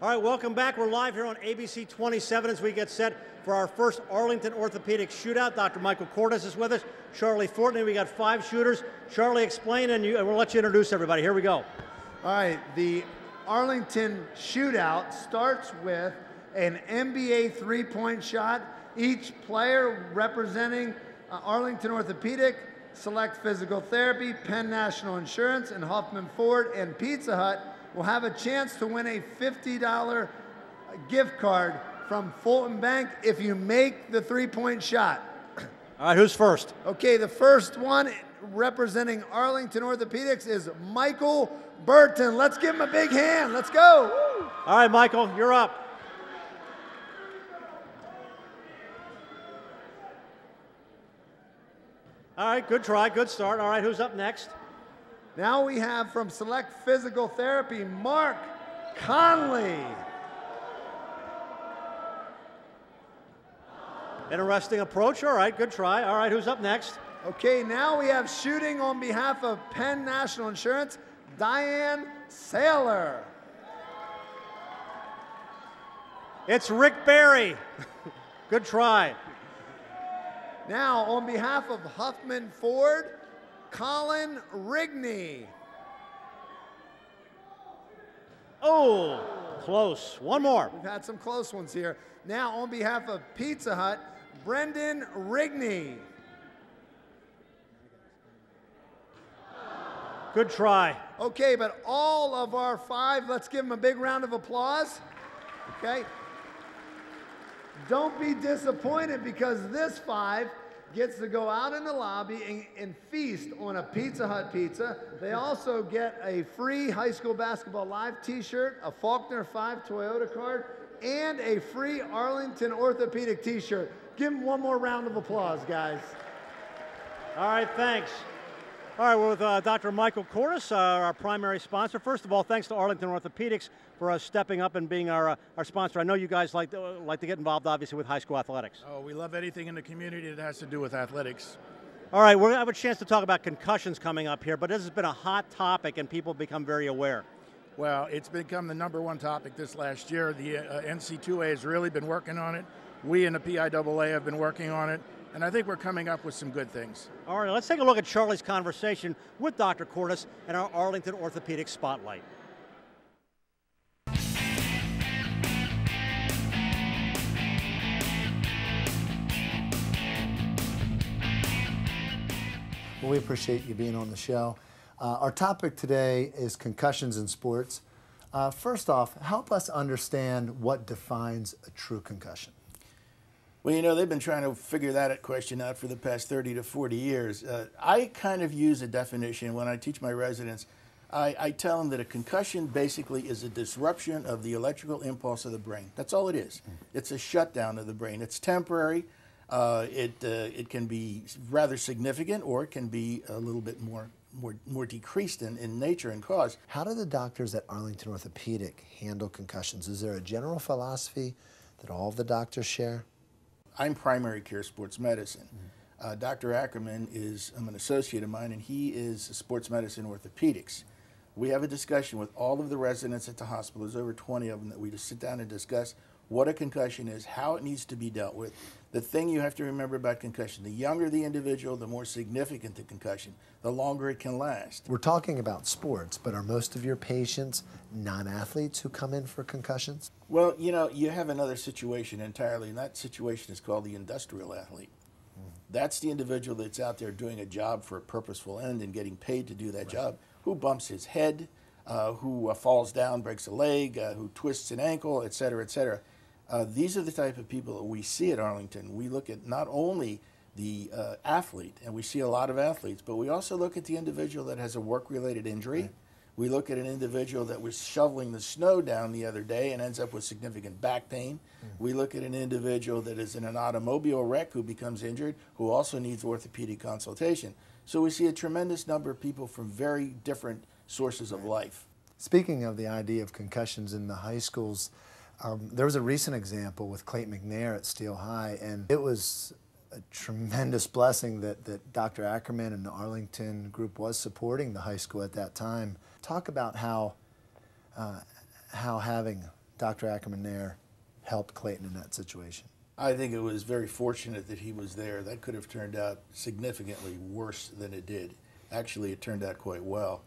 All right, welcome back. We're live here on ABC 27 as we get set for our first Arlington Orthopedic Shootout. Dr. Michael Cordes is with us. Charlie Fortney, we got 5 shooters. Charlie, explain, and we'll let you introduce everybody. Here we go. All right, the Arlington Shootout starts with an NBA three-point shot. Each player representing Arlington Orthopedic, Select Physical Therapy, Penn National Insurance, and Huffman Ford and Pizza Hut will have a chance to win a $50 gift card from Fulton Bank if you make the three-point shot. All right, who's first? Okay, the first one representing Arlington Orthopedics is Michael Burton. Let's give him a big hand. Let's go. Woo. All right, Michael, you're up. All right, good try, good start. All right, who's up next? Now we have from Select Physical Therapy, Mark Conley. Interesting approach. All right, good try. All right, who's up next? Okay, now we have shooting on behalf of Penn National Insurance, Diane Saylor. It's Rick Barry. Good try. Now, on behalf of Huffman Ford, Colin Rigney. Oh, close. One more. We've had some close ones here. Now, on behalf of Pizza Hut, Brendan Rigney. Good try. Okay, but all of our 5, let's give them a big round of applause. Okay. Don't be disappointed because this 5 gets to go out in the lobby and feast on a Pizza Hut pizza. They also get a free High School Basketball Live t-shirt, a Faulkner 5 Toyota card, and a free Arlington Orthopedic t-shirt. Give them one more round of applause, guys. All right, thanks. All right, we're with Dr. Michael Cordes, our primary sponsor. First of all, thanks to Arlington Orthopedics for stepping up and being our sponsor. I know you guys like to get involved, obviously, with high school athletics. Oh, we love anything in the community that has to do with athletics. All right, we're going to have a chance to talk about concussions coming up here, but this has been a hot topic and people become very aware. Well, it's become the #1 topic this last year. The NC2A has really been working on it. We in the PIAA have been working on it. And I think we're coming up with some good things. All right, let's take a look at Charlie's conversation with Dr. Cordes and our Arlington Orthopedic Spotlight. Well, we appreciate you being on the show. Our topic today is concussions in sports. First off, help us understand what defines a true concussion. Well, you know, they've been trying to figure that question out for the past 30 to 40 years. I kind of use a definition when I teach my residents. I tell them that a concussion basically is a disruption of the electrical impulse of the brain. That's all it is. It's a shutdown of the brain. It's temporary. It can be rather significant, or it can be a little bit more decreased in nature and cause. How do the doctors at Arlington Orthopedic handle concussions? Is there a general philosophy that all of the doctors share? I'm primary care sports medicine. Dr. Ackerman is an associate of mine, and he is a sports medicine orthopedics. We have a discussion with all of the residents at the hospital. There's over 20 of them that we just sit down and discuss what a concussion is, how it needs to be dealt with. The thing you have to remember about concussion, the younger the individual, the more significant the concussion, the longer it can last. We're talking about sports, but are most of your patients non-athletes who come in for concussions? Well, you know, you have another situation entirely, and that situation is called the industrial athlete. That's the individual that's out there doing a job for a purposeful end and getting paid to do that job, who bumps his head, who falls down, breaks a leg, who twists an ankle, et cetera, et cetera. These are the type of people that we see at Arlington. We look at not only the athlete, and we see a lot of athletes, but we also look at the individual that has a work-related injury. We look at an individual that was shoveling the snow down the other day and ends up with significant back pain. We look at an individual that is in an automobile wreck who becomes injured, who also needs orthopedic consultation. So we see a tremendous number of people from very different sources of life. Speaking of the idea of concussions in the high schools, there was a recent example with Clayton McNair at Steele High, and it was a tremendous blessing that Dr. Ackerman and the Arlington group was supporting the high school at that time. Talk about how having Dr. Ackerman there helped Clayton in that situation? I think it was very fortunate that he was there. That could have turned out significantly worse than it did. Actually, it turned out quite well.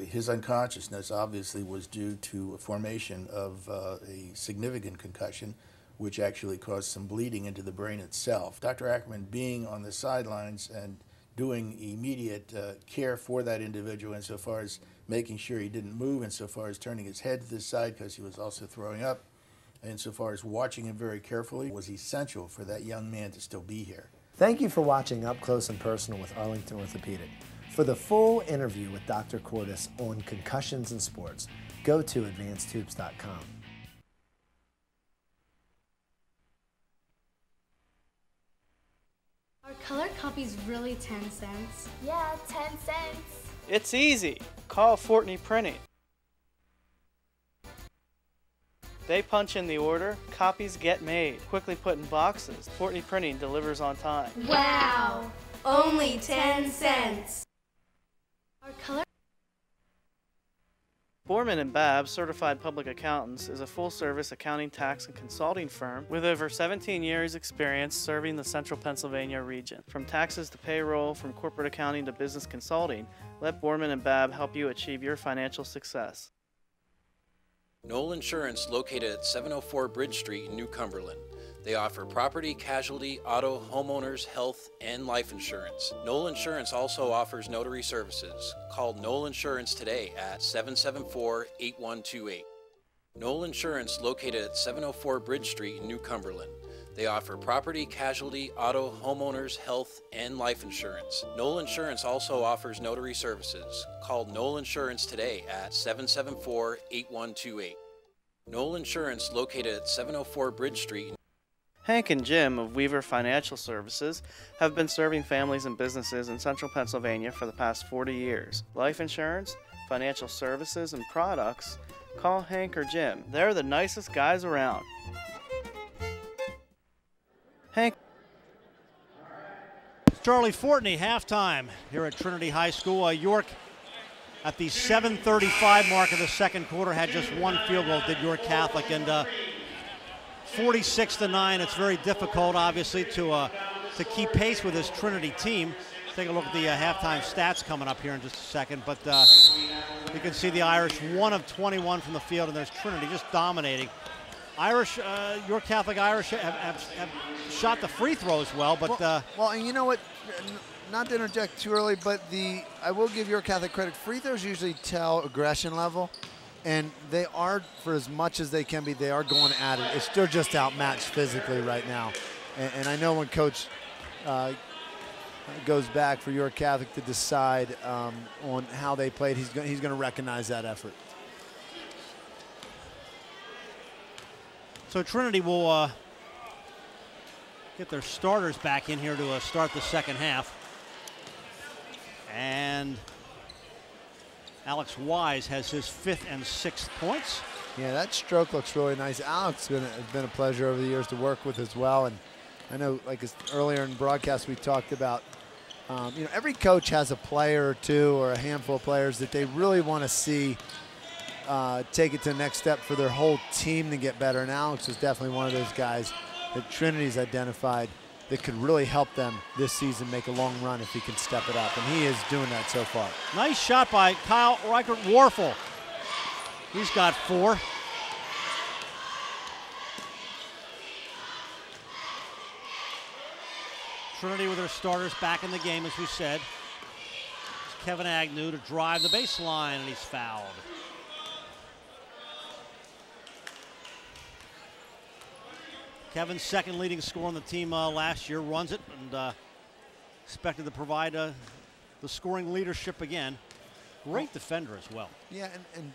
His unconsciousness obviously was due to a formation of a significant concussion, which actually caused some bleeding into the brain itself. Dr. Ackerman being on the sidelines and doing immediate care for that individual insofar as making sure he didn't move, insofar as turning his head to the side because he was also throwing up, insofar as watching him very carefully, was essential for that young man to still be here. Thank you for watching Up Close and Personal with Arlington Orthopedic. For the full interview with Dr. Cordes on concussions in sports, go to advancedhoops.com. Are color copies really 10 cents? Yeah, 10 cents. It's easy. Call Fortney Printing. They punch in the order, copies get made, quickly put in boxes. Fortney Printing delivers on time. Wow! Only 10 cents! Are color Borman & Babb Certified Public Accountants is a full-service accounting, tax, and consulting firm with over 17 years' experience serving the central Pennsylvania region. From taxes to payroll, from corporate accounting to business consulting, let Borman & Babb help you achieve your financial success. Knoll Insurance, located at 704 Bridge Street in New Cumberland. They offer property, casualty, auto, homeowners, health, and life insurance. Knoll Insurance also offers notary services. Call Knoll Insurance today at 774-8128. Knoll Insurance, located at 704 Bridge Street in New Cumberland. They offer property, casualty, auto, homeowners, health, and life insurance. Knoll Insurance also offers notary services. Call Knoll Insurance today at 774-8128. Knoll Insurance, located at 704 Bridge Street. Hank and Jim of Weaver Financial Services have been serving families and businesses in central Pennsylvania for the past 40 years. Life insurance, financial services, and products, call Hank or Jim. They're the nicest guys around. Hank. Charlie Fortney, halftime here at Trinity High School. York at the 7:35 mark of the second quarter had just one field goal, did York Catholic, and 46-9. It's very difficult, obviously, to keep pace with this Trinity team. Take a look at the halftime stats coming up here in just a second, but you can see the Irish 1 of 21 from the field, and there's Trinity just dominating. Irish, York Catholic Irish have shot the free throws well, but well, and you know what? Not to interject too early, but I will give York Catholic credit. Free throws usually tell aggression level, and they are, for as much as they can be, they are going at it. They're just outmatched physically right now, and I know when Coach goes back for York Catholic to decide on how they played, he's going to recognize that effort. so Trinity will get their starters back in here to start the second half. And Alex Wise has his 5th and 6th points. Yeah, that stroke looks really nice. Alex has been a pleasure over the years to work with as well. And I know, like earlier in broadcast, we talked about, you know, every coach has a player or two or a handful of players that they really want to see take it to the next step for their whole team to get better. And Alex is definitely one of those guys that Trinity's identified that could really help them this season make a long run if he can step it up. And he is doing that so far. Nice shot by Kyle Reichert-Warfel. He's got 4. Trinity with their starters back in the game, as we said. It's Kevin Agnew to drive the baseline, and he's fouled. Kevin's second leading scorer on the team last year, runs it, and expected to provide the scoring leadership again. Great defender as well. Yeah, and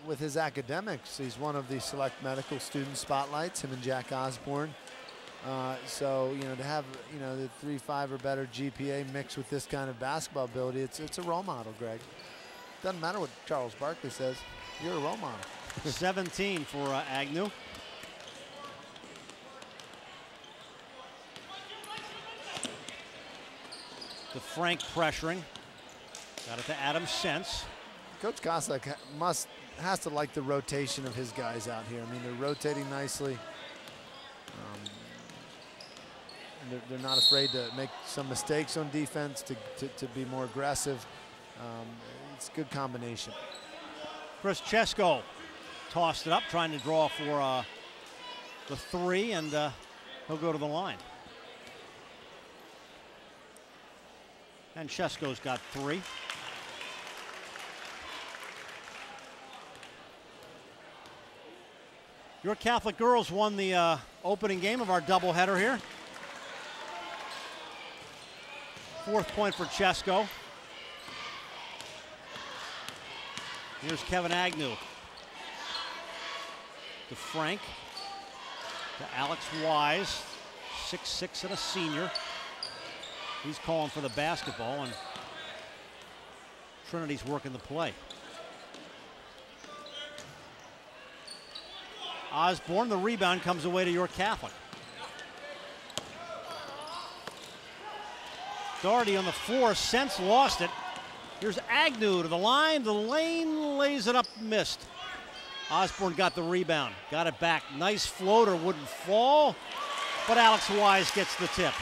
with his academics, he's one of the select medical student spotlights, him and Jack Osborne. So, you know, to have, you know, the 3.5 or better GPA mixed with this kind of basketball ability, it's a role model, Greg. Doesn't matter what Charles Barkley says, you're a role model. 17 for Agnew. The Frank pressuring. Got it to Adam Sense. Coach Koslick must has to like the rotation of his guys out here. I mean, they're rotating nicely. And they're not afraid to make some mistakes on defense, to be more aggressive. It's a good combination. Chris Chesko tossed it up, trying to draw for the 3, and he'll go to the line. And Chesko's got 3. Your Catholic girls won the opening game of our doubleheader here. 4th point for Chesko. Here's Kevin Agnew. To Frank. To Alex Wise. 6'6" and a senior. He's calling for the basketball, and Trinity's working the play. Osborne, the rebound comes away to York Catholic. Doherty on the floor, Sense lost it. Here's Agnew to the line, the lane, lays it up, missed. Osborne got the rebound, got it back. Nice floater, wouldn't fall, but Alex Wise gets the tip.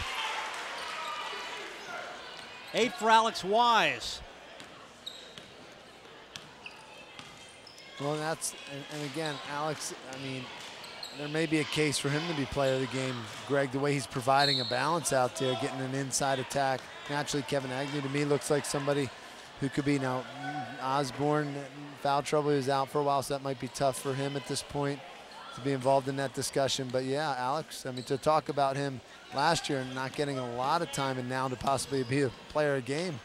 8 for Alex Wise. Well, and again, Alex, I mean, there may be a case for him to be player of the game. Greg, the way he's providing a balance out there, getting an inside attack. Naturally, Kevin Agnew to me looks like somebody who could be now. Osborne, foul trouble, he was out for a while, so that might be tough for him at this point to be involved in that discussion. But yeah, Alex, I mean, to talk about him last year and not getting a lot of time and now to possibly be a player of the game,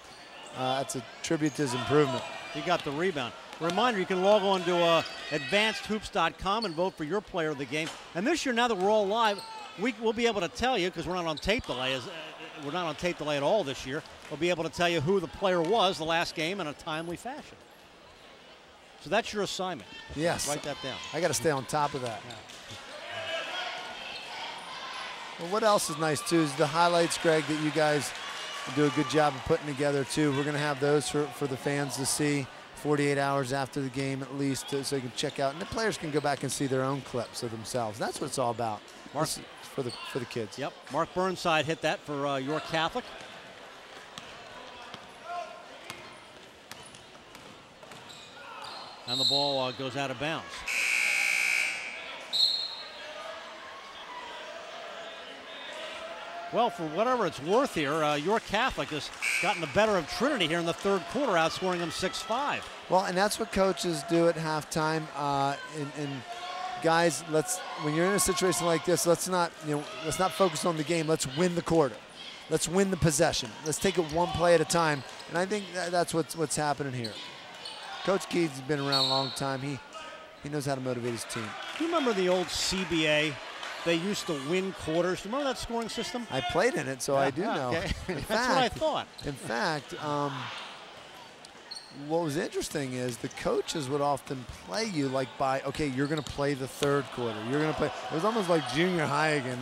that's a tribute to his improvement. He got the rebound. Reminder, you can log on to advancedhoops.com and vote for your player of the game. And this year, now that we're all live, we'll be able to tell you, because we're not on tape delay. We're not on tape delay at all this year. We'll be able to tell you who the player was the last game in a timely fashion. So that's your assignment. Yes. Write that down. I got to stay on top of that. Yeah. Well, what else is nice, too, is the highlights, Greg, that you guys do a good job of putting together, too. We're going to have those for the fans to see 48 hours after the game at least, so you can check out. And the players can go back and see their own clips of themselves. That's what it's all about. Mark, for the kids. Yep. Mark Burnside hit that for York Catholic. And the ball goes out of bounds. Well, for whatever it's worth here, York Catholic has gotten the better of Trinity here in the 3rd quarter, outscoring them 6-5. Well, and that's what coaches do at halftime. And guys, when you're in a situation like this, let's not focus on the game. Let's win the quarter. Let's win the possession. Let's take it one play at a time. And I think that's what's happening here. Coach Keith's been around a long time. He knows how to motivate his team. Do you remember the old CBA? They used to win quarters. Do you remember that scoring system? I played in it, so I do know. Okay. That's what I thought. In fact, what was interesting is the coaches would often play you okay, you're going to play the 3rd quarter. You're going to play. It was almost like junior high again.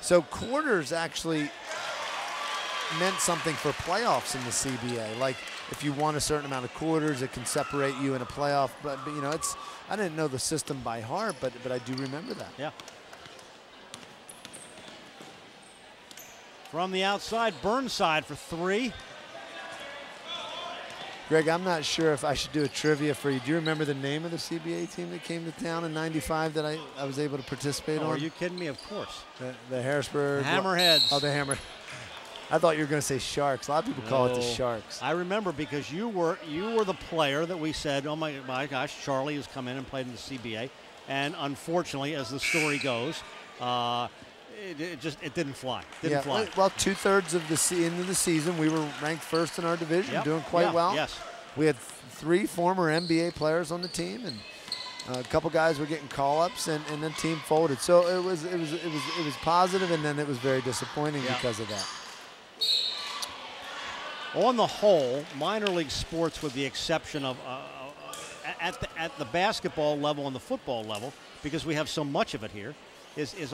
So quarters actually meant something for playoffs in the CBA. Like if you won a certain amount of quarters, it can separate you in a playoff. But I didn't know the system by heart, but I do remember that. Yeah. From the outside, Burnside for 3. Greg, I'm not sure if I should do a trivia for you. Do you remember the name of the CBA team that came to town in '95 that I was able to participate on? Are you kidding me? Of course. The Harrisburg. Hammerheads. Oh, the Hammer. I thought you were going to say Sharks. A lot of people call it the Sharks. I remember because you were the player that we said, oh my gosh, Charlie has come in and played in the CBA. And unfortunately, as the story goes, it didn't fly. Didn't fly. Well, 2/3 of the end of the season, we were ranked 1st in our division, doing quite well. Yes. We had 3 former NBA players on the team, and a couple guys were getting call-ups, and the team folded. So it was positive, and then it was very disappointing because of that. On the whole, minor league sports, with the exception of at the basketball level and the football level, because we have so much of it here, is